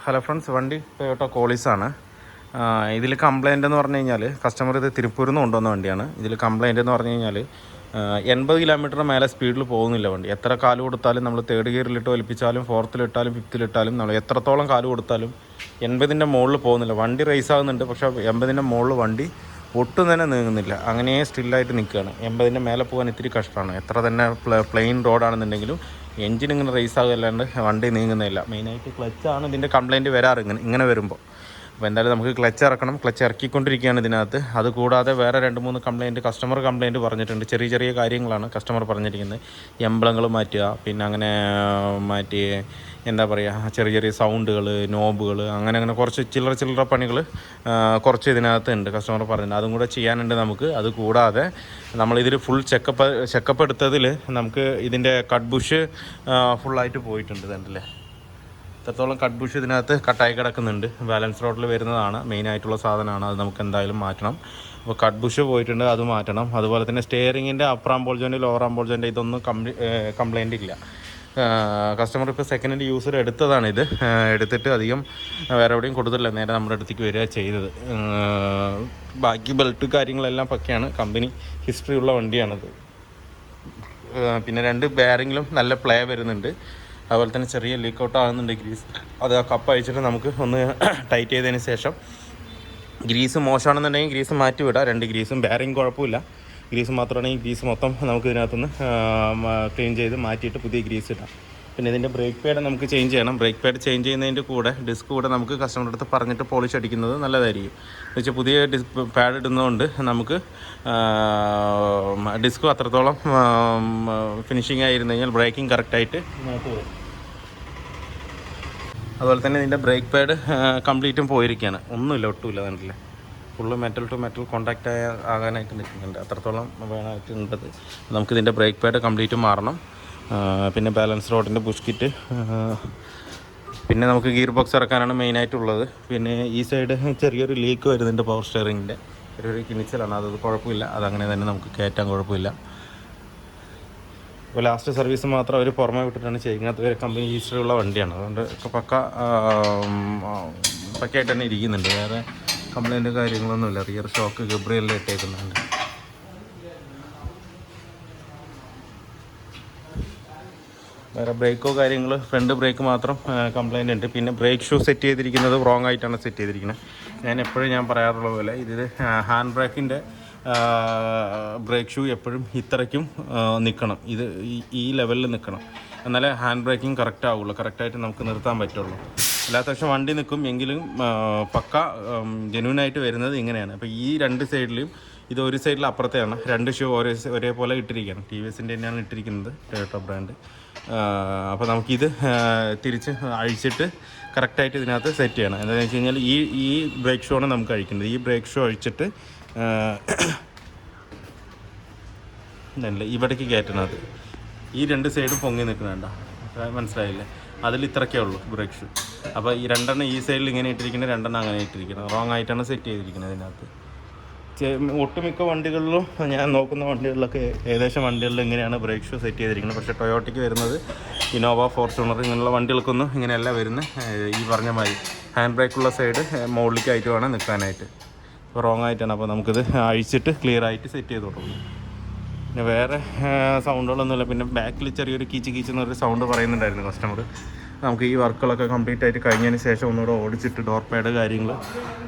Hello friends, വണ്ടി Toyota കോളിസാണ്. ഇതിൽ complaint എന്ന് പറഞ്ഞു കഴിഞ്ഞാൽ കസ്റ്റമർ ഇത് തിരുപ്പൂരിൽ നിന്ന് കൊണ്ടുവന്ന വണ്ടിയാണ്. ഇതിൽ കംപ്ലയിൻ്റ് എന്ന് പറഞ്ഞു കഴിഞ്ഞാൽ 80 കിലോമീറ്ററിന് മേലെ സ്പീഡിൽ പോകുന്നില്ല വണ്ടി. എത്ര കാല് കൊടുത്താലും നമ്മൾ തേർഡ് ഗിയറിലിട്ട് വലിപ്പിച്ചാലും ഫോർത്തിലിട്ടാലും ഫിഫ്ത്തിലിട്ടാലും നമ്മൾ എത്രത്തോളം കാല് കൊടുത്താലും 80ൻ്റെ മുകളിൽ പോകുന്നില്ല. വണ്ടി റേസ് ആകുന്നുണ്ട്, പക്ഷേ 80ൻ്റെ മുകളിൽ വണ്ടി ഒട്ടും തന്നെ നീങ്ങുന്നില്ല. അങ്ങനെ സ്റ്റില്ലായിട്ട് നിൽക്കുകയാണ്. 80ൻ്റെ മേലെ പോകാൻ ഇത്തിരി കഷ്ടമാണ്. എത്ര തന്നെ പ്ലെയിൻ റോഡാണെന്നുണ്ടെങ്കിലും എൻജിൻ ഇങ്ങനെ റേസ് ആകുകയല്ലാണ്ട് വണ്ടി നീങ്ങുന്നില്ല. മെയിനായിട്ട് ക്ലച്ചാണ് ഇതിൻ്റെ കംപ്ലയിൻറ്റ് വരാറ് ഇങ്ങനെ വരുമ്പോൾ. അപ്പോൾ എന്തായാലും നമുക്ക് ക്ലച്ച് ഇറക്കണം. ക്ലച്ച് ഇറക്കിക്കൊണ്ടിരിക്കുകയാണ് ഇതിനകത്ത്. അതുകൂടാതെ വേറെ 2-3 കംപ്ലയിൻറ്റ് കസ്റ്റമർ കംപ്ലയിൻറ്റ് പറഞ്ഞിട്ടുണ്ട്. ചെറിയ ചെറിയ കാര്യങ്ങളാണ് കസ്റ്റമർ പറഞ്ഞിരിക്കുന്നത്. എംബ്ലങ്ങൾ മാറ്റുക, പിന്നെ അങ്ങനെ മാറ്റി എന്താ പറയുക, ചെറിയ ചെറിയ സൗണ്ടുകൾ, നോബുകൾ, അങ്ങനെ കുറച്ച് ചില്ലറ പണികൾ കുറച്ച് ഇതിനകത്ത് ഉണ്ട് കസ്റ്റമർ പറഞ്ഞിട്ടുണ്ട്. അതും കൂടെ ചെയ്യാനുണ്ട് നമുക്ക്. അതുകൂടാതെ നമ്മളിതിൽ ഫുൾ ചെക്കപ്പ് എടുത്തതിൽ നമുക്ക് ഇതിൻ്റെ കട്ട് ബുഷ് ഫുള്ളായിട്ട് പോയിട്ടുണ്ട്. ഇതല്ലേ, ഇത്രത്തോളം കട്ട് ബുഷ് ഇതിനകത്ത് കട്ടായി കിടക്കുന്നുണ്ട്. ബാലൻസ് റോഡിൽ വരുന്നതാണ്, മെയിനായിട്ടുള്ള സാധനമാണ്. അത് നമുക്ക് എന്തായാലും മാറ്റണം. അപ്പോൾ കട്ട് ബുഷ് പോയിട്ടുണ്ട്, അത് മാറ്റണം. അതുപോലെ തന്നെ സ്റ്റിയറിങ്ങിൻ്റെ അപ്പർ ആംബോൾ ജോയിൻ്റ്, ലോവർ ആംബോൾ ജോയിൻ്റ് ഇതൊന്നും കംപ്ലയിൻ്റ് ഇല്ല. കസ്റ്റമർ ഇപ്പോൾ സെക്കൻഡ് ഹാൻഡ് യൂസർ എടുത്തതാണിത്. എടുത്തിട്ട് അധികം വേറെ എവിടെയും കൊടുത്തില്ല, നേരെ നമ്മുടെ അടുത്തേക്ക് വരിക ചെയ്തത്. ബാക്കി ബെൽറ്റ് കാര്യങ്ങളെല്ലാം പക്കയാണ്. കമ്പനി ഹിസ്റ്ററി ഉള്ള വണ്ടിയാണിത്. പിന്നെ 2 ബെയറിങ്ങിലും നല്ല പ്ലേ വരുന്നുണ്ട്. അതുപോലെ തന്നെ ചെറിയ ലീക്ക് ഔട്ട് ആകുന്നുണ്ട് ഗ്രീസ്. അത് ആ കപ്പ് അഴിച്ചിട്ട് നമുക്ക് ഒന്ന് ടൈറ്റ് ചെയ്തതിന് ശേഷം, ഗ്രീസ് മോശമാണെന്നുണ്ടെങ്കിൽ ഗ്രീസ് മാറ്റി വിടാം. 2 ഗ്രീസും ബെയറിങ് കുഴപ്പമില്ല. ഗ്രീസ് മാത്രമാണെങ്കിൽ ഗ്രീസ് മൊത്തം നമുക്ക് ഇതിനകത്തുനിന്ന് ക്ലീൻ ചെയ്ത് മാറ്റിയിട്ട് പുതിയ ഗ്രീസ് ഇടാം. പിന്നെ ഇതിൻ്റെ ബ്രേക്ക് പാഡ് നമുക്ക് ചേഞ്ച് ചെയ്യണം. ബ്രേക്ക് പാഡ് ചേഞ്ച് ചെയ്യുന്നതിൻ്റെ കൂടെ ഡിസ്ക് കൂടെ നമുക്ക് കസ്റ്റമറുടെ അടുത്ത് പറഞ്ഞിട്ട് പോളിഷ് അടിക്കുന്നത് നല്ലതായിരിക്കും. എന്ന് വെച്ചാൽ പുതിയ പാഡ് ഇടുന്നതുകൊണ്ട് നമുക്ക് ഡിസ്ക് അത്രത്തോളം ഫിനിഷിംഗ് ആയിരുന്നു കഴിഞ്ഞാൽ ബ്രേക്കിംഗ് കറക്റ്റായിട്ട് നമുക്ക് വരും. അതുപോലെ തന്നെ ഇതിൻ്റെ ബ്രേക്ക് പാഡ് കംപ്ലീറ്റും പോയിരിക്കുകയാണ്. ഒന്നുമില്ല, ഒട്ടുമില്ല. കണ്ടില്ലേ, full metal to metal contact ആകാനായിട്ട് നിൽക്കുന്നുണ്ട്. അത്രത്തോളം വേണമായിട്ടുണ്ടത്. നമുക്കിതിൻ്റെ ബ്രേക്ക് പാഡ് കംപ്ലീറ്റ് മാറണം. പിന്നെ ബാലൻസ് റോഡിൻ്റെ പുഷ് കിറ്റ്, പിന്നെ നമുക്ക് ഗിയർ ബോക്സ് ഇറക്കാനാണ് മെയിനായിട്ടുള്ളത്. പിന്നെ ഈ സൈഡ് ചെറിയൊരു ലീക്ക് വരുന്നുണ്ട് പവർ സ്റ്റിയറിങ്ങിൻ്റെ. ഒരു കിണിച്ചലാണ്, അത് കുഴപ്പമില്ല. അതങ്ങനെ തന്നെ നമുക്ക് കയറ്റാൻ കുഴപ്പമില്ല. ഇപ്പോൾ ലാസ്റ്റ് സർവീസ് മാത്രം അവർ പുറമെ വിട്ടിട്ടാണ് ചെയ്യുന്നത്. ഒരു കമ്പനി ഹിസ്റ്ററി ഉള്ള വണ്ടിയാണ്, അതുകൊണ്ട് പക്കയായിട്ട് തന്നെ ഇരിക്കുന്നുണ്ട്. വേറെ കംപ്ലയിൻറ്റ് കാര്യങ്ങളൊന്നുമില്ല. റിയർ ഷോക്ക് ഗബ്രിയെല്ലാം ഇട്ടേക്കുന്നുണ്ട്. വേറെ ബ്രേക്കോ കാര്യങ്ങൾ, ഫ്രണ്ട് ബ്രേക്ക് മാത്രം കംപ്ലയിൻ്റ് ഉണ്ട്. പിന്നെ ബ്രേക്ക് ഷൂ സെറ്റ് ചെയ്തിരിക്കുന്നത് റോങ് ആയിട്ടാണ് സെറ്റ് ചെയ്തിരിക്കുന്നത്. ഞാൻ പറയാറുള്ള പോലെ ഇതിൽ ഹാൻഡ് ബ്രേക്കിൻ്റെ ബ്രേക്ക് ഷൂ എപ്പോഴും ഇത്രയ്ക്കും നിൽക്കണം. ഇത് ഈ ലെവലിൽ നിൽക്കണം, എന്നാലേ ഹാൻഡ് ബ്രേക്കിംഗ് കറക്റ്റ് ആവുള്ളൂ. കറക്റ്റായിട്ട് നമുക്ക് നിർത്താൻ പറ്റുള്ളൂ. അല്ലാത്ത പക്ഷം വണ്ടി നിൽക്കും, എങ്കിലും പക്ക ജെന്യൂനായിട്ട് വരുന്നത് ഇങ്ങനെയാണ്. അപ്പോൾ ഈ 2 സൈഡിലും, ഇത് ഒരു സൈഡിൽ അപ്പുറത്തെയാണ്. 2 ഷൂ ഒരേപോലെ ഇട്ടിരിക്കുകയാണ്. TVSൻ്റെ തന്നെയാണ് ഇട്ടിരിക്കുന്നത്, ടൊയോട്ട ബ്രാൻഡ്. അപ്പോൾ നമുക്കിത് തിരിച്ച് അഴിച്ചിട്ട് കറക്റ്റായിട്ട് ഇതിനകത്ത് സെറ്റ് ചെയ്യണം. എന്താണെന്ന് വെച്ച് കഴിഞ്ഞാൽ ഈ ബ്രേക്ക് ഷൂ ആണ് നമുക്ക് അഴിക്കേണ്ടത്. ഈ ബ്രേക്ക് ഷൂ അഴിച്ചിട്ട് ഇവിടേക്ക് കയറ്റണത്. ഈ 2 സൈഡും പൊങ്ങി നിൽക്കുന്നുണ്ട, മനസ്സിലായില്ലേ? അതിൽ ഇത്രയ്ക്കേ ഉള്ളൂ ബ്രേക്ക് ഷൂ. അപ്പോൾ ഈ 2 ഈ സൈഡിൽ ഇങ്ങനെ ഇട്ടിരിക്കുന്നത്, 2 അങ്ങനെ ഇട്ടിരിക്കുന്നത്. റോങ് ആയിട്ടാണ് സെറ്റ് ചെയ്തിരിക്കുന്നത് ഇതിനകത്ത്. ഒട്ടുമിക്ക വണ്ടികളിലും, ഞാൻ നോക്കുന്ന വണ്ടികളിലൊക്കെ ഏകദേശം വണ്ടികളിൽ ഇങ്ങനെയാണ് ബ്രേക്ക് ഷൂ സെറ്റ് ചെയ്തിരിക്കുന്നത്. പക്ഷേ ടൊയോട്ടയ്ക്ക് വരുന്നത് ഇന്നോവ, ഫോർച്യൂണർ ഇങ്ങനെയുള്ള വണ്ടികൾക്കൊന്നും ഇങ്ങനെയല്ല വരുന്നത്. ഈ പറഞ്ഞ മാതിരി ഹാൻഡ് ബ്രേക്കുള്ള സൈഡ് മുകളിലേക്കായിട്ട് വേണം നിൽക്കാനായിട്ട്. ഇപ്പോൾ റോങ് ആയിട്ടാണ്. അപ്പോൾ നമുക്കിത് അഴിച്ചിട്ട് ക്ലിയർ ആയിട്ട് സെറ്റ് ചെയ്ത് കൊടുക്കും. പിന്നെ വേറെ സൗണ്ടുകളൊന്നുമില്ല. പിന്നെ ബാക്കിൽ ചെറിയൊരു കീച്ചെന്നൊരു സൗണ്ട് പറയുന്നുണ്ടായിരുന്നു കസ്റ്റമർ. നമുക്ക് ഈ വർക്കുകളൊക്കെ കംപ്ലീറ്റ് ആയിട്ട് കഴിഞ്ഞതിന് ശേഷം ഒന്നുകൂടെ ഓടിച്ചിട്ട് ഡോർ പാഡ് കാര്യങ്ങൾ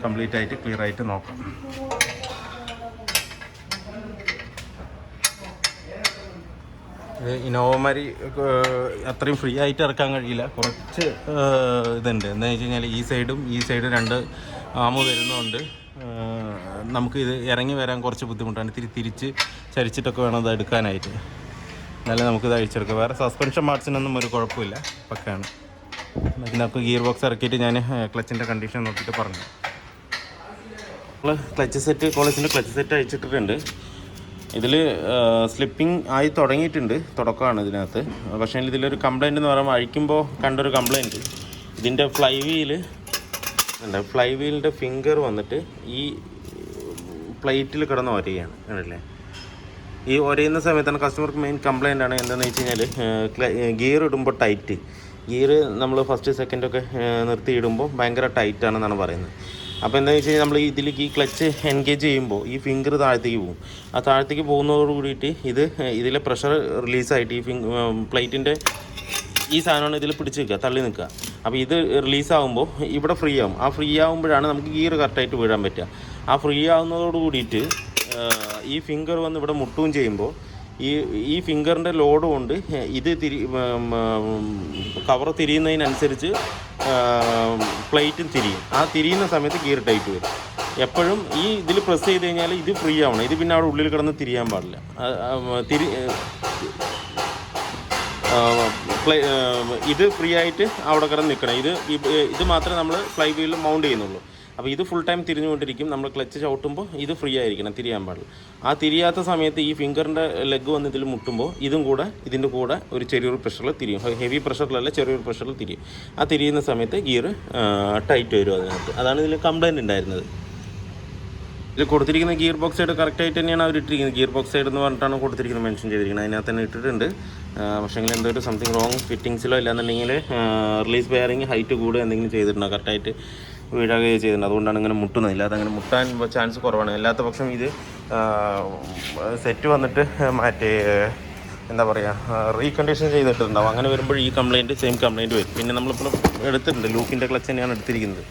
കംപ്ലീറ്റ് ആയിട്ട് ക്ലിയർ ആയിട്ട് നോക്കാം. ഇന്നോവമാരി അത്രയും ഫ്രീ ആയിട്ട് ഇറക്കാൻ കഴിയില്ല. കുറച്ച് ഇതുണ്ട്. എന്താണെന്ന് വെച്ച് കഴിഞ്ഞാൽ ഈ സൈഡും 2 ആമ് വരുന്നതുകൊണ്ട് നമുക്കിത് ഇറങ്ങി വരാൻ കുറച്ച് ബുദ്ധിമുട്ടാണ്. തിരിച്ച് ചരിച്ചിട്ടൊക്കെ വേണം അത് എടുക്കാനായിട്ട്. എന്നാലും നമുക്കിത് അഴിച്ചെടുക്കാം. വേറെ സസ്പെൻഷൻ പാർട്സിനൊന്നും ഒരു കുഴപ്പമില്ല, പക്കയാണ്. നമുക്ക് ഗിയർ ബോക്സ് ഇറക്കിയിട്ട് ഞാൻ ക്ലച്ചിൻ്റെ കണ്ടീഷൻ നോക്കിയിട്ട് പറഞ്ഞു. നമ്മൾ കോളേജിൻ്റെ ക്ലച്ച് സെറ്റ് അഴിച്ചിട്ടിട്ടുണ്ട്. ഇതിൽ സ്ലിപ്പിംഗ് ആയി തുടങ്ങിയിട്ടുണ്ട്, തുടക്കമാണ് ഇതിനകത്ത്. പക്ഷേ ഇതിലൊരു കംപ്ലയിൻ്റ് എന്ന് പറയുമ്പോൾ അഴിക്കുമ്പോൾ കണ്ടൊരു കംപ്ലയിൻറ്റ്, ഇതിൻ്റെ ഫ്ലൈ വീലിൻ്റെ ഫിംഗർ വന്നിട്ട് ഈ പ്ലേറ്റിൽ കിടന്ന് ഒരയാണ്, കണ്ടില്ലേ? ഈ ഒരയുന്ന സമയത്താണ് കസ്റ്റമർക്ക് മെയിൻ കംപ്ലയിൻ്റ് ആണ്. എന്താണെന്ന് വെച്ച് കഴിഞ്ഞാൽ ഗിയർ ഇടുമ്പോൾ ടൈറ്റ്, ഗിയർ നമ്മൾ ഫസ്റ്റ് സെക്കൻഡൊക്കെ നിർത്തിയിടുമ്പോൾ ഭയങ്കര ടൈറ്റാണെന്നാണ് പറയുന്നത്. അപ്പോൾ എന്താണെന്ന് വെച്ച് കഴിഞ്ഞാൽ നമ്മൾ ഇതിലേക്ക് ഈ ക്ലച്ച് എൻഗേജ് ചെയ്യുമ്പോൾ ഈ ഫിംഗർ താഴത്തേക്ക് പോകും. ആ താഴത്തേക്ക് പോകുന്നതോട് കൂടിയിട്ട് ഇതിലെ പ്രഷർ റിലീസായിട്ട് ഈ പ്ലേറ്റിൻ്റെ ഈ സാധനമാണ് ഇതിൽ പിടിച്ച് നിൽക്കുക, തള്ളി നിൽക്കുക. അപ്പോൾ ഇത് റിലീസാകുമ്പോൾ ഇവിടെ ഫ്രീ ആവും. ആ ഫ്രീ ആകുമ്പോഴാണ് നമുക്ക് ഗിയർ കറക്റ്റായിട്ട് വീഴാൻ പറ്റുക. ആ ഫ്രീ ആകുന്നതോട് കൂടിയിട്ട് ഈ ഫിംഗർ വന്ന് ഇവിടെ മുട്ടുകയും ചെയ്യുമ്പോൾ ഈ ഫിംഗറിൻ്റെ ലോഡ് കൊണ്ട് ഇത് കവർ തിരിയുന്നതിനനുസരിച്ച് പ്ലേറ്റും തിരിയും. ആ തിരിയുന്ന സമയത്ത് ഗിയർ ടൈറ്റ് വരും. എപ്പോഴും ഈ ഇതിൽ പ്രസ് ചെയ്ത് കഴിഞ്ഞാൽ ഇത് ഫ്രീ ആവണം. ഇത് പിന്നെ അവിടെ ഉള്ളിൽ കിടന്ന് തിരിയാൻ പാടില്ല. ഇത് ഫ്രീ ആയിട്ട് അവിടെ കിടന്ന് നിൽക്കണം. ഇത് മാത്രമേ നമ്മൾ ഫ്ലൈ വീലിൽ മൗണ്ട് ചെയ്യുന്നുള്ളൂ. അപ്പോൾ ഇത് ഫുൾ ടൈം തിരിഞ്ഞുകൊണ്ടിരിക്കും. നമ്മൾ ക്ലച്ച് ചവിട്ടുമ്പോൾ ഇത് ഫ്രീ ആയിരിക്കണം, തിരിയാൻ പാടില്ല. ആ തിരിയാത്ത സമയത്ത് ഈ ഫിംഗറിൻ്റെ ലെഗ് വന്ന് ഇതിൽ മുട്ടുമ്പോൾ ഇതിൻ്റെ കൂടെ ഒരു ചെറിയൊരു പ്രഷറിൽ തിരിയും. ഹെവി പ്രഷറിലല്ല, ചെറിയൊരു പ്രഷറിൽ തിരിയും. ആ തിരിയുന്ന സമയത്ത് ഗിയർ ടൈറ്റ് വരും അതിനകത്ത്. അതാണ് ഇതിൽ കംപ്ലൈൻറ്റ് ഉണ്ടായിരുന്നത്. ഇതിൽ കൊടുത്തിരിക്കുന്ന ഗിയർ ബോക്സ് സൈഡ് കറക്റ്റായിട്ട് തന്നെയാണ് അവർ ഇട്ടിരിക്കുന്നത്. ഗിയർ ബോക്സ് സൈഡ് എന്ന് പറഞ്ഞിട്ടാണ് കൊടുത്തിരിക്കുന്നത്, മെൻഷൻ ചെയ്തിരിക്കുന്നത്. അതിനകത്ത് തന്നെ ഇട്ടിട്ടുണ്ട്. പക്ഷേങ്കിൽ എന്തോ ഒരു സംതിങ് റോങ് ഫിറ്റിങ്സിലോ ഇല്ലാന്നുണ്ടെങ്കിൽ റിലീസ് ബെയറിങ് ഹൈറ്റ് കൂടുക എന്തെങ്കിലും ചെയ്തിട്ടുണ്ടോ, കറക്റ്റായിട്ട് വീഴാകുകയോ ചെയ്തിട്ടുണ്ട്. അതുകൊണ്ടാണ് ഇങ്ങനെ മുട്ടുന്നത്. ഇല്ലാതെ അങ്ങനെ മുട്ടാൻ ചാൻസ് കുറവാണ്. അല്ലാത്ത പക്ഷം ഇത് സെറ്റ് വന്നിട്ട് എന്താ പറയുക, റീകണ്ടീഷൻ ചെയ്തിട്ടുണ്ടാവും. അങ്ങനെ വരുമ്പോൾ ഈ സെയിം കംപ്ലയിൻറ്റ് വരും. പിന്നെ നമ്മളിപ്പോൾ എടുത്തിട്ടുണ്ട്, ലൂക്കിൻ്റെ ക്ലച്ച് തന്നെയാണ് എടുത്തിരിക്കുന്നത്.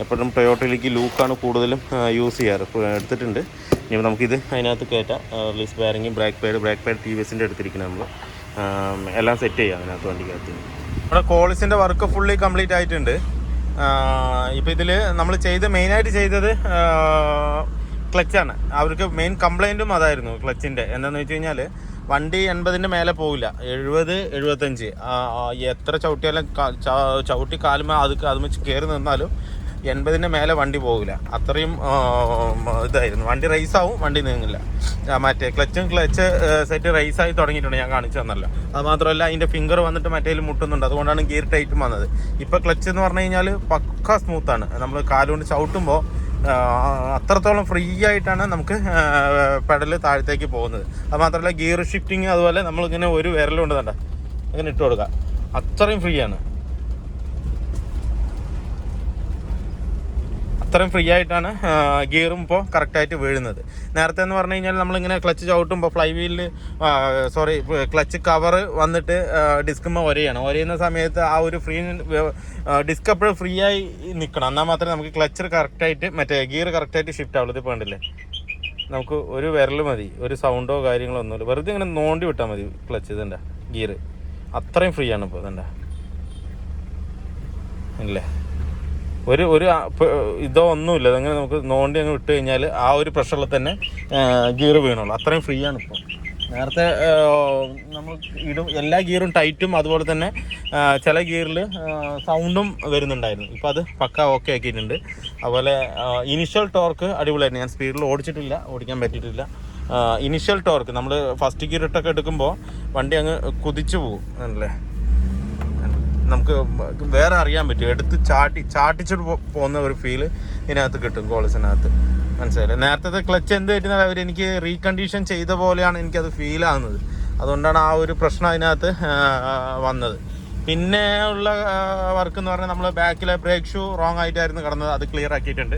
എപ്പോഴും ടൊയോട്ടയിലേക്ക് ലൂക്കാണ് കൂടുതലും യൂസ് ചെയ്യാറ്. എടുത്തിട്ടുണ്ട്. ഇനി നമുക്കിത് അതിനകത്ത് കയറ്റാം. Release bearing, brake pad T V എസിൻ്റെ എടുത്തിരിക്കുന്നത് നമ്മൾ എല്ലാം സെറ്റ് ചെയ്യാം അതിനകത്ത് വണ്ടിക്കകത്ത്. നമ്മുടെ കോളിസിൻ്റെ വർക്ക് ഫുള്ളി കംപ്ലീറ്റ് ആയിട്ടുണ്ട്. ഇപ്പോൾ ഇതിൽ നമ്മൾ മെയിനായിട്ട് ചെയ്തത് ക്ലച്ചാണ്. അവർക്ക് മെയിൻ കംപ്ലയിൻറ്റും അതായിരുന്നു ക്ലച്ചിൻ്റെ. എന്താണെന്ന് വെച്ച് കഴിഞ്ഞാൽ വണ്ടി 80-ൻ്റെ മേലെ പോവില്ല, 70-75. എത്ര ചവിട്ടിയാലും ചവിട്ടി കാലുമേ അതും വെച്ച് കയറി നിന്നാലും 80-ൻ്റെ മേലെ വണ്ടി പോകില്ല. അത്രയും ഇതായിരുന്നു. വണ്ടി റൈസാവും, വണ്ടി നീങ്ങില്ല. ക്ലച്ച് സെറ്റ് റൈസായി തുടങ്ങിയിട്ടുണ്ട്, ഞാൻ കാണിച്ചു തന്നല്ലോ. അത് മാത്രമല്ല അതിൻ്റെ ഫിംഗർ വന്നിട്ട് മറ്റേതിൽ മുട്ടുന്നുണ്ട്. അതുകൊണ്ടാണ് ഗിയർ ടൈറ്റും വന്നത്. ഇപ്പോൾ ക്ലച്ച് എന്ന് പറഞ്ഞു കഴിഞ്ഞാൽ പക്ക സ്മൂത്താണ്. നമ്മൾ കാലുകൊണ്ട് ചവിട്ടുമ്പോൾ അത്രത്തോളം ഫ്രീ ആയിട്ടാണ് നമുക്ക് പെഡൽ താഴത്തേക്ക് പോകുന്നത്. അത് മാത്രമല്ല ഗിയർ ഷിഫ്റ്റിങ് അതുപോലെ നമ്മളിങ്ങനെ ഒരു വിരലുകൊണ്ട് തണ്ട അങ്ങനെ ഇട്ട് കൊടുക്കുക. അത്രയും ഫ്രീ ആണ്. അത്രയും ഫ്രീ ആയിട്ടാണ് ഗിയറും ഇപ്പോൾ കറക്റ്റായിട്ട് വീഴുന്നത്. നേരത്തെ എന്ന് പറഞ്ഞു കഴിഞ്ഞാൽ നമ്മളിങ്ങനെ ക്ലച്ച് ചവിട്ടുമ്പോൾ ക്ലച്ച് കവർ വന്നിട്ട് ഡിസ്കുമ്പോൾ ഒരയുന്ന സമയത്ത് ആ ഒരു ഡിസ്ക് എപ്പോഴും ഫ്രീ ആയി നിൽക്കണം. എന്നാൽ മാത്രമേ നമുക്ക് ക്ലച്ച് കറക്റ്റായിട്ട് ഗിയർ കറക്റ്റായിട്ട് ഷിഫ്റ്റ് ആവുള്ളൂ. ഇതിപ്പോൾ കണ്ടില്ലേ, നമുക്ക് ഒരു വിരൽ മതി, ഒരു സൗണ്ടോ കാര്യങ്ങളോ ഒന്നുമില്ല. വെറുതെ ഇങ്ങനെ നോണ്ടി വിട്ടാൽ മതി ക്ലച്ച്. ഇതെൻ്റെ ഗിയർ അത്രയും ഫ്രീ ആണ് ഇപ്പോൾ. ഇതെൻ്റെ ഇല്ലേ, ഒരു ഇതോ ഒന്നുമില്ല. അതങ്ങനെ നമുക്ക് നോണ്ടി അങ്ങ് വിട്ട് കഴിഞ്ഞാൽ ആ ഒരു പ്രഷറിൽ തന്നെ ഗിയർ വീണുള്ളൂ. അത്രയും ഫ്രീ ആണ് ഇപ്പോൾ. നേരത്തെ നമ്മൾ എല്ലാ ഗിയറും ടൈറ്റും അതുപോലെ തന്നെ ചില ഗിയറിൽ സൗണ്ടും വരുന്നുണ്ടായിരുന്നു. ഇപ്പോൾ അത് പക്ക ഓക്കെ ആക്കിയിട്ടുണ്ട്. അതുപോലെ ഇനിഷ്യൽ ടോർക്ക് അടിപൊളിയായിരുന്നു. ഞാൻ സ്പീഡിൽ ഓടിക്കാൻ പറ്റിയിട്ടില്ല. ഇനിഷ്യൽ ടോർക്ക് നമ്മൾ ഫസ്റ്റ് ഗിയർ ഇട്ടൊക്കെ എടുക്കുമ്പോൾ വണ്ടി അങ്ങ് കുതിച്ചു പോകും അല്ലേ, നമുക്ക് വേറെ അറിയാൻ പറ്റും. എടുത്ത് ചാട്ടിച്ചിട്ട് പോകുന്ന ഒരു ഫീല് ഇതിനകത്ത് കിട്ടും കോളേജിനകത്ത്. മനസ്സിലായില്ലേ? നേരത്തെ ക്ലച്ച് എന്ത് പറ്റുന്ന എനിക്ക് റീകണ്ടീഷൻ ചെയ്ത പോലെയാണ് എനിക്കത് ഫീൽ ആകുന്നത്. അതുകൊണ്ടാണ് ആ ഒരു പ്രശ്നം അതിനകത്ത് വന്നത്. പിന്നെ ഉള്ള വർക്ക് എന്ന് പറഞ്ഞാൽ നമ്മൾ ബാക്കിലെ ബ്രേക്ക് ഷൂ റോങ് ആയിട്ടായിരുന്നു കിടന്നത്. അത് ക്ലിയർ ആക്കിയിട്ടുണ്ട്,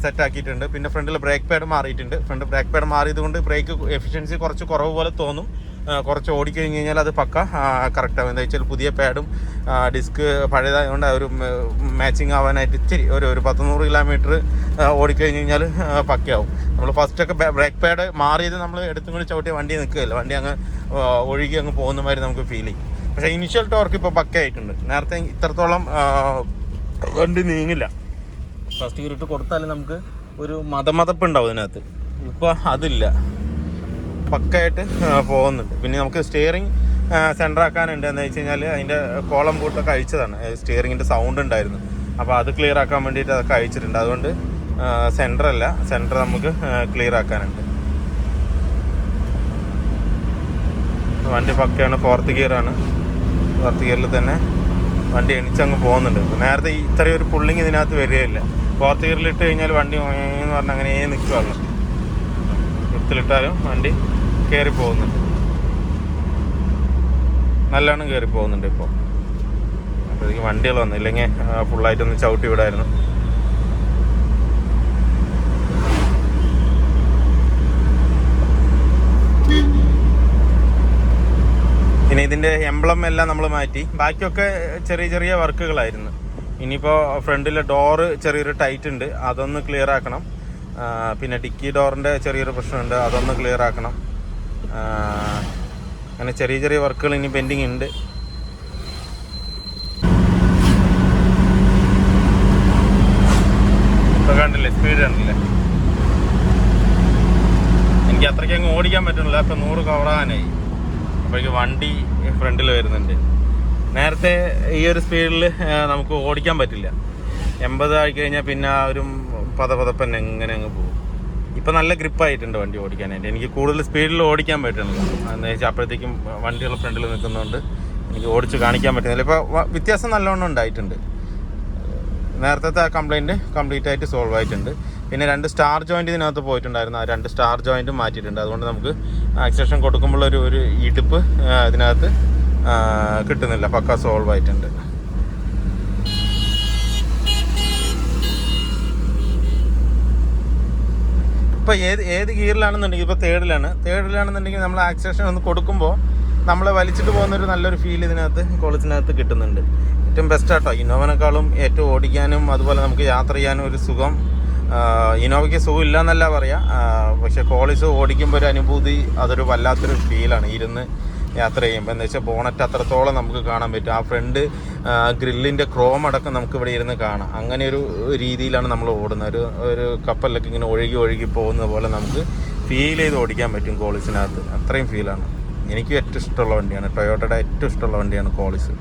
സെറ്റാക്കിയിട്ടുണ്ട്. പിന്നെ ഫ്രണ്ടിൽ ബ്രേക്ക് പാഡ് മാറിയിട്ടുണ്ട്. ബ്രേക്ക് പാഡ് മാറിയത് കൊണ്ട് ബ്രേക്ക് എഫിഷ്യൻസി കുറച്ച് കുറവ് പോലെ തോന്നും. കുറച്ച് ഓടിക്കഴിഞ്ഞ് കഴിഞ്ഞാൽ അത് പക്ക കറക്റ്റാകും. എന്താ വെച്ചാൽ പുതിയ പാഡും ഡിസ്ക് പഴയതായതുകൊണ്ട് ഒരു മാച്ചിങ് ആവാനായിട്ട് ഇച്ചിരി ഒരു 100 കിലോമീറ്റർ ഓടിക്കഴിഞ്ഞ് കഴിഞ്ഞാൽ പക്കയാവും. നമ്മൾ ഫസ്റ്റൊക്കെ ബ്രേക്ക് പാഡ് മാറിയത് നമ്മൾ എടുത്തും കൂടി ചവിട്ടിയ വണ്ടി നിൽക്കുകയില്ല, വണ്ടി അങ്ങ് ഒഴുകി അങ്ങ് പോകുന്ന മാതിരി നമുക്ക് ഫീൽ ചെയ്യും. പക്ഷേ ഇനിഷ്യൽ ടോർക്ക് ഇപ്പോൾ പക്കയായിട്ടുണ്ട്. നേരത്തെ ഇത്രത്തോളം വണ്ടി നീങ്ങില്ല. ഫസ്റ്റ് ഗിയർ ഇട്ട് കൊടുത്താലും നമുക്ക് ഒരു മതമതപ്പ് ഉണ്ടാവും ഇതിനകത്ത്. ഇപ്പോൾ അതില്ല, പക്കയായിട്ട് പോകുന്നുണ്ട്. പിന്നെ നമുക്ക് സ്റ്റിയറിംഗ് സെൻറ്റർ ആക്കാനുണ്ട്. എന്താ വെച്ച് കഴിഞ്ഞാൽ അതിൻ്റെ കോളം ബൂട്ടൊക്കെ അഴിച്ചതാണ്. സ്റ്റിയറിങ്ങിൻ്റെ സൗണ്ട് ഉണ്ടായിരുന്നു. അപ്പോൾ അത് ക്ലിയർ ആക്കാൻ വേണ്ടിയിട്ട് അതൊക്കെ അഴിച്ചിട്ടുണ്ട്. അതുകൊണ്ട് സെൻറ്റർ നമുക്ക് ക്ലിയർ ആക്കാനുണ്ട്. വണ്ടി പക്കയാണ്. ഫോർത്ത് ഗിയറാണ്. ഫോർത്ത് ഗിയറിൽ തന്നെ വണ്ടി എണിച്ചങ്ങ് പോകുന്നുണ്ട്. നേരത്തെ ഇത്രയും ഒരു പുള്ളിങ് ഇതിനകത്ത് വരികയില്ല. ഫോർത്ത് ഗിയറിൽ ഇട്ട് കഴിഞ്ഞാൽ വണ്ടി എന്ന് പറഞ്ഞാൽ അങ്ങനെ നിൽക്കുകയുള്ളൂ. വൃത്തിലിട്ടാലും വണ്ടി കയറി പോകുന്നുണ്ട്, നല്ലോണം കയറി പോകുന്നുണ്ട് ഇപ്പോൾ. അപ്പോഴേക്ക് വണ്ടികൾ വന്നു, ഇല്ലെങ്കിൽ ഫുള്ളായിട്ടൊന്ന് ചവിട്ടി വിടായിരുന്നു. പിന്നെ ഇതിൻ്റെ എംബ്ലം എല്ലാം നമ്മൾ മാറ്റി. ബാക്കിയൊക്കെ ചെറിയ ചെറിയ വർക്കുകളായിരുന്നു. ഇനിയിപ്പോൾ ഫ്രണ്ടിലെ ഡോറ് ചെറിയൊരു ടൈറ്റ് ഉണ്ട്, അതൊന്ന് ക്ലിയർ ആക്കണം. പിന്നെ ഡിക്കി ഡോറിൻ്റെ ചെറിയൊരു പ്രശ്നമുണ്ട്, അതൊന്ന് ക്ലിയർ ആക്കണം. അങ്ങനെ ചെറിയ ചെറിയ വർക്കുകൾ ഇനി പെൻഡിങ് ഉണ്ട്. ഇപ്പോൾ കണ്ടില്ലേ, സ്പീഡ് കണ്ടില്ലേ? എനിക്ക് അത്രയ്ക്ക് അങ്ങ് ഓടിക്കാൻ പറ്റുന്നില്ല. ഇപ്പം 100 കവറാകാനായി. അപ്പോഴേക്ക് വണ്ടി ഫ്രണ്ടിൽ വരുന്നുണ്ട്. നേരത്തെ ഈ ഒരു സ്പീഡിൽ നമുക്ക് ഓടിക്കാൻ പറ്റില്ല. 80 ആയി കഴിഞ്ഞാൽ പിന്നെ ആ ഒരു പതപ്പൻ എങ്ങനെ അങ്ങ് പോകും. ഇപ്പം നല്ല ഗ്രിപ്പായിട്ടുണ്ട് വണ്ടി ഓടിക്കാനായിട്ട്. എനിക്ക് കൂടുതൽ സ്പീഡിൽ ഓടിക്കാൻ പറ്റുന്നില്ല. എന്ന് വെച്ചാൽ അപ്പോഴത്തേക്കും വണ്ടികൾ ഫ്രണ്ടിൽ നിൽക്കുന്നതുകൊണ്ട് എനിക്ക് ഓടിച്ച് കാണിക്കാൻ പറ്റുന്നില്ല. ഇപ്പോൾ വ്യത്യാസം നല്ലവണ്ണം ഉണ്ടായിട്ടുണ്ട്. നേരത്തെ ആ കംപ്ലയിൻറ്റ് കംപ്ലീറ്റ് ആയിട്ട് സോൾവ് ആയിട്ടുണ്ട്. പിന്നെ 2 സ്റ്റാർ ജോയിൻറ്റ് ഇതിനകത്ത് പോയിട്ടുണ്ടായിരുന്നു. ആ 2 സ്റ്റാർ ജോയിൻറ്റും മാറ്റിയിട്ടുണ്ട്. അതുകൊണ്ട് നമുക്ക് ആക്സിലേഷൻ കൊടുക്കുമ്പോൾ ഒരു ഇടുപ്പ് ഇതിനകത്ത് കിട്ടുന്നില്ല. പക്ക സോൾവ് ആയിട്ടുണ്ട്. ഇപ്പോൾ ഏത് ഗിയറിലാണെന്നുണ്ടെങ്കിൽ, ഇപ്പോൾ തേർഡിലാണെന്നുണ്ടെങ്കിൽ നമ്മൾ ആക്സിലേഷൻ ഒന്ന് കൊടുക്കുമ്പോൾ നമ്മളെ വലിച്ചിട്ട് പോകുന്നൊരു നല്ലൊരു ഫീൽ ഇതിനകത്ത് കോളേജിനകത്ത് കിട്ടുന്നുണ്ട്. ഏറ്റവും ബെസ്റ്റാട്ടോ. ഇന്നോവനേക്കാളും ഏറ്റവും ഓടിക്കാനും അതുപോലെ നമുക്ക് യാത്ര ചെയ്യാനും ഒരു സുഖം ഇന്നോവയ്ക്ക് സുഖം ഇല്ല എന്നല്ല പറയാം. പക്ഷേ കോളേജ് ഓടിക്കുമ്പോൾ ഒരു അനുഭൂതി, അതൊരു വല്ലാത്തൊരു ഫീലാണ് ഇരുന്ന് യാത്ര ചെയ്യുമ്പോൾ. എന്ന് വെച്ചാൽ ബോണറ്റ് അത്രത്തോളം നമുക്ക് കാണാൻ പറ്റും. ആ ഫ്രണ്ട് ഗ്രില്ലിൻ്റെ ക്രോം അടക്കം നമുക്ക് ഇവിടെ ഇരുന്ന് കാണാം. അങ്ങനെ ഒരു രീതിയിലാണ് നമ്മൾ ഓടുന്നത്. ഒരു കപ്പലിലൊക്കെ ഇങ്ങനെ ഒഴുകി പോകുന്ന പോലെ നമുക്ക് ഫീൽ ചെയ്ത് ഓടിക്കാൻ പറ്റും കോളേജിനകത്ത്. അത്രയും ഫീലാണ്. എനിക്ക് ഏറ്റവും ഇഷ്ടമുള്ള വണ്ടിയാണ്, ടൊയോട്ടയുടെ ഏറ്റവും ഇഷ്ടമുള്ള വണ്ടിയാണ് കോളേജ്.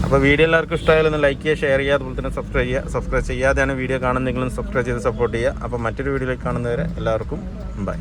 അപ്പോൾ വീഡിയോ എല്ലാവർക്കും ഇഷ്ടമായാലും ഒന്ന് ലൈക്ക് ചെയ്യുക, ഷെയർ ചെയ്യുക, അതുപോലെ തന്നെ സബ്സ്ക്രൈബ് ചെയ്യാതെയാണ് വീഡിയോ കാണുന്നതെങ്കിലും സബ്സ്ക്രൈബ് ചെയ്ത് സപ്പോർട്ട് ചെയ്യുക. അപ്പോൾ മറ്റൊരു വീഡിയോയിലേക്ക് കാണുന്നവരെ എല്ലാവർക്കും ബൈ.